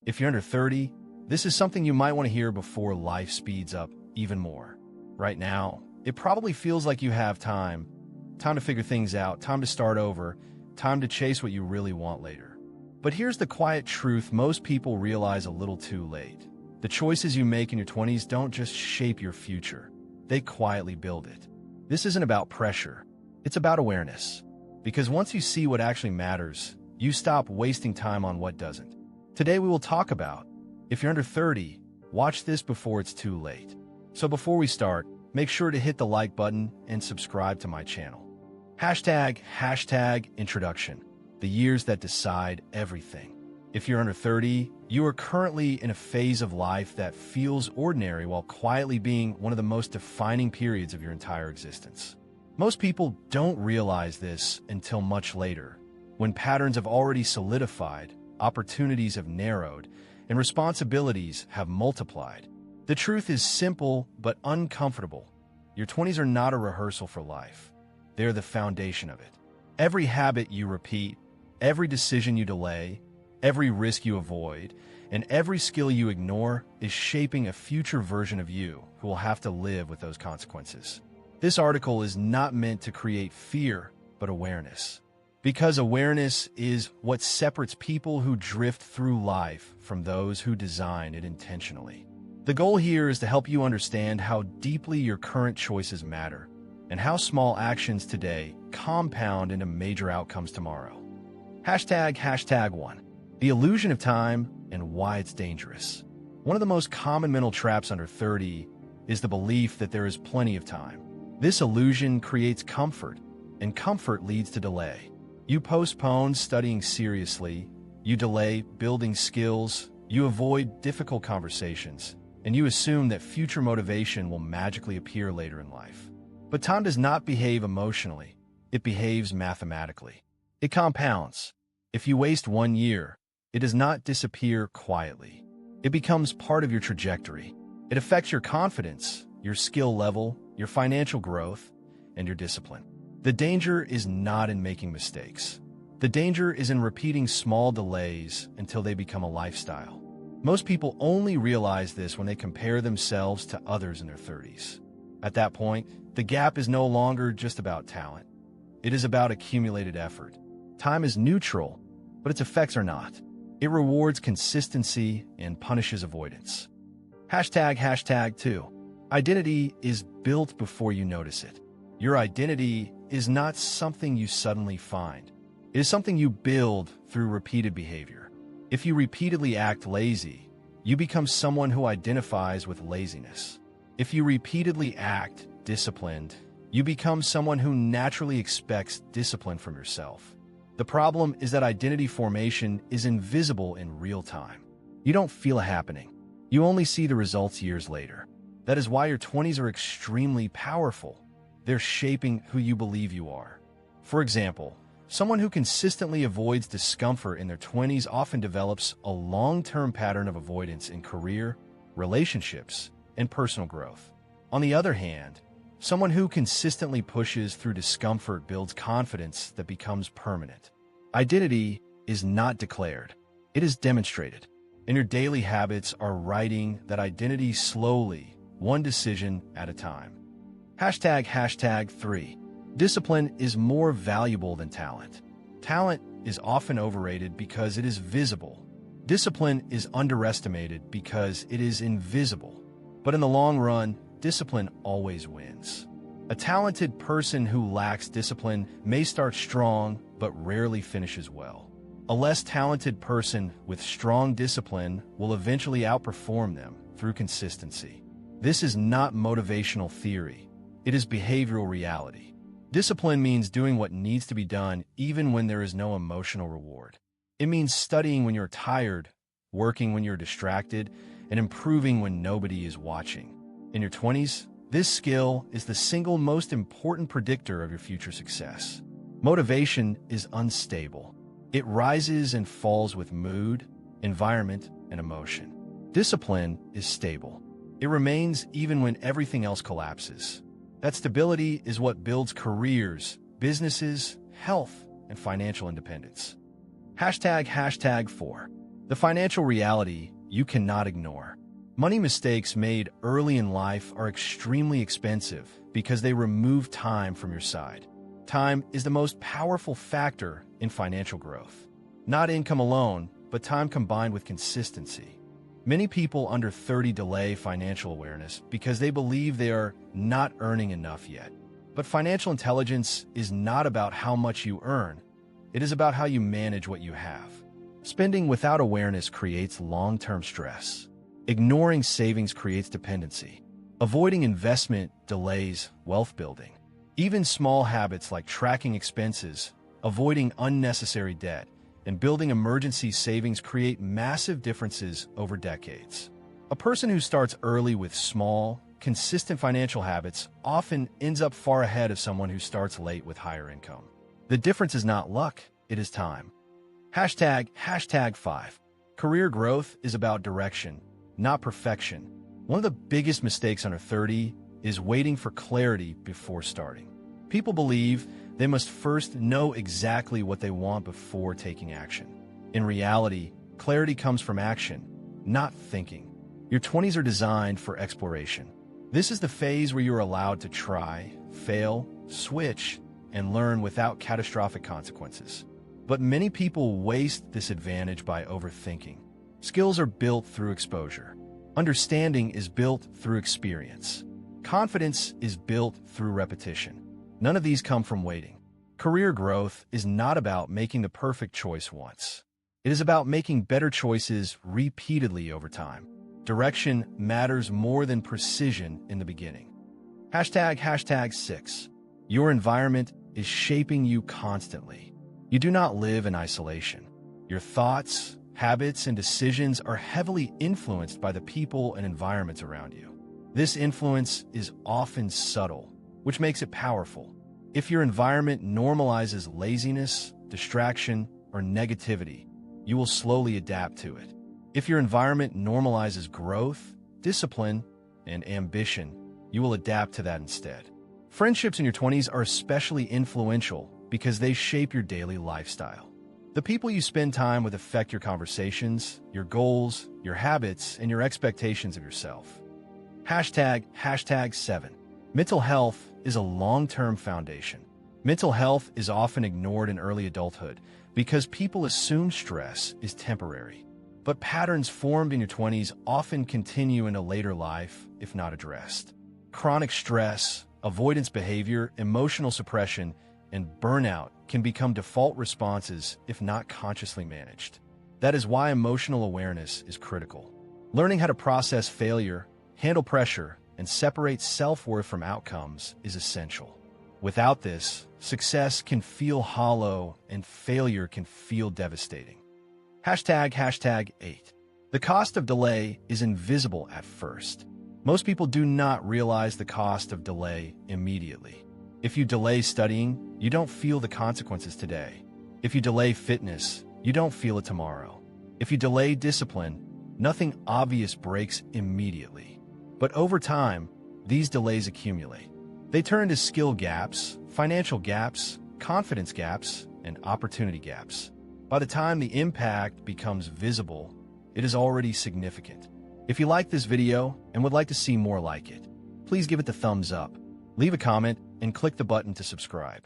If you're under 30, this is something you might want to hear before life speeds up even more. Right now, it probably feels like you have time to figure things out, time to start over, time to chase what you really want later. But here's the quiet truth most people realize a little too late. The choices you make in your 20s don't just shape your future, they quietly build it. This isn't about pressure, it's about awareness. Because once you see what actually matters, you stop wasting time on what doesn't. Today we will talk about, if you're under 30, watch this before it's too late. So before we start, make sure to hit the like button and subscribe to my channel. Hashtag introduction, the years that decide everything. If you're under 30, you are currently in a phase of life that feels ordinary while quietly being one of the most defining periods of your entire existence. Most people don't realize this until much later, when patterns have already solidified, opportunities have narrowed, and responsibilities have multiplied. The truth is simple but uncomfortable. Your 20s are not a rehearsal for life. They're the foundation of it. Every habit you repeat, every decision you delay, every risk you avoid, and every skill you ignore is shaping a future version of you who will have to live with those consequences. This article is not meant to create fear, but awareness. Because awareness is what separates people who drift through life from those who design it intentionally. The goal here is to help you understand how deeply your current choices matter and how small actions today compound into major outcomes tomorrow. Hashtag 1. The illusion of time and why it's dangerous. One of the most common mental traps under 30 is the belief that there is plenty of time. This illusion creates comfort, and comfort leads to delay. You postpone studying seriously, you delay building skills, you avoid difficult conversations, and you assume that future motivation will magically appear later in life. But time does not behave emotionally, it behaves mathematically. It compounds. If you waste 1 year, it does not disappear quietly. It becomes part of your trajectory. It affects your confidence, your skill level, your financial growth, and your discipline. The danger is not in making mistakes. The danger is in repeating small delays until they become a lifestyle. Most people only realize this when they compare themselves to others in their 30s. At that point, the gap is no longer just about talent. It is about accumulated effort. Time is neutral, but its effects are not. It rewards consistency and punishes avoidance. Hashtag 2. Identity is built before you notice it. Your identity is not something you suddenly find. It is something you build through repeated behavior. If you repeatedly act lazy, you become someone who identifies with laziness. If you repeatedly act disciplined, you become someone who naturally expects discipline from yourself. The problem is that identity formation is invisible in real time. You don't feel it happening. You only see the results years later. That is why your 20s are extremely powerful. They're shaping who you believe you are. For example, someone who consistently avoids discomfort in their 20s often develops a long-term pattern of avoidance in career, relationships, and personal growth. On the other hand, someone who consistently pushes through discomfort builds confidence that becomes permanent. Identity is not declared. It is demonstrated. And your daily habits are writing that identity slowly, one decision at a time. Hashtag 3. Discipline is more valuable than talent. Talent is often overrated because it is visible. Discipline is underestimated because it is invisible. But in the long run, discipline always wins. A talented person who lacks discipline may start strong, but rarely finishes well. A less talented person with strong discipline will eventually outperform them through consistency. This is not motivational theory. It is behavioral reality. Discipline means doing what needs to be done even when there is no emotional reward. It means studying when you're tired, working when you're distracted, and improving when nobody is watching. In your 20s, this skill is the single most important predictor of your future success. Motivation is unstable. It rises and falls with mood, environment, and emotion. Discipline is stable. It remains even when everything else collapses. That stability is what builds careers, businesses, health, and financial independence. Hashtag 4. The financial reality you cannot ignore. Money mistakes made early in life are extremely expensive because they remove time from your side. Time is the most powerful factor in financial growth. Not income alone, but time combined with consistency. Many people under 30 delay financial awareness because they believe they are not earning enough yet. But financial intelligence is not about how much you earn. It is about how you manage what you have. Spending without awareness creates long-term stress. Ignoring savings creates dependency. Avoiding investment delays wealth building. Even small habits like tracking expenses, avoiding unnecessary debt, and building emergency savings create massive differences over decades. A person who starts early with small, consistent financial habits often ends up far ahead of someone who starts late with higher income. The difference is not luck, it is time. Hashtag 5. Career growth is about direction, not perfection. One of the biggest mistakes under 30 is waiting for clarity before starting. People believe they must first know exactly what they want before taking action. In reality, clarity comes from action, not thinking. Your 20s are designed for exploration. This is the phase where you're allowed to try, fail, switch, and learn without catastrophic consequences. But many people waste this advantage by overthinking. Skills are built through exposure. Understanding is built through experience. Confidence is built through repetition. None of these come from waiting. Career growth is not about making the perfect choice once. It is about making better choices repeatedly over time. Direction matters more than precision in the beginning. Hashtag 6. Your environment is shaping you constantly. You do not live in isolation. Your thoughts, habits, and decisions are heavily influenced by the people and environments around you. This influence is often subtle, which makes it powerful. If your environment normalizes laziness, distraction, or negativity, you will slowly adapt to it. If your environment normalizes growth, discipline, and ambition, you will adapt to that instead. Friendships in your 20s are especially influential because they shape your daily lifestyle. The people you spend time with affect your conversations, your goals, your habits, and your expectations of yourself. Hashtag 7. Mental health is a long-term foundation. Mental health is often ignored in early adulthood because people assume stress is temporary. But patterns formed in your 20s often continue into later life if not addressed. Chronic stress, avoidance behavior, emotional suppression, and burnout can become default responses if not consciously managed. That is why emotional awareness is critical. Learning how to process failure, handle pressure, and separate self-worth from outcomes is essential. Without this, success can feel hollow and failure can feel devastating. Hashtag 8. The cost of delay is invisible at first. Most people do not realize the cost of delay immediately. If you delay studying, you don't feel the consequences today. If you delay fitness, you don't feel it tomorrow. If you delay discipline, nothing obvious breaks immediately. But over time, these delays accumulate. They turn into skill gaps, financial gaps, confidence gaps, and opportunity gaps. By the time the impact becomes visible, it is already significant. If you like this video and would like to see more like it, please give it the thumbs up, leave a comment, and click the button to subscribe.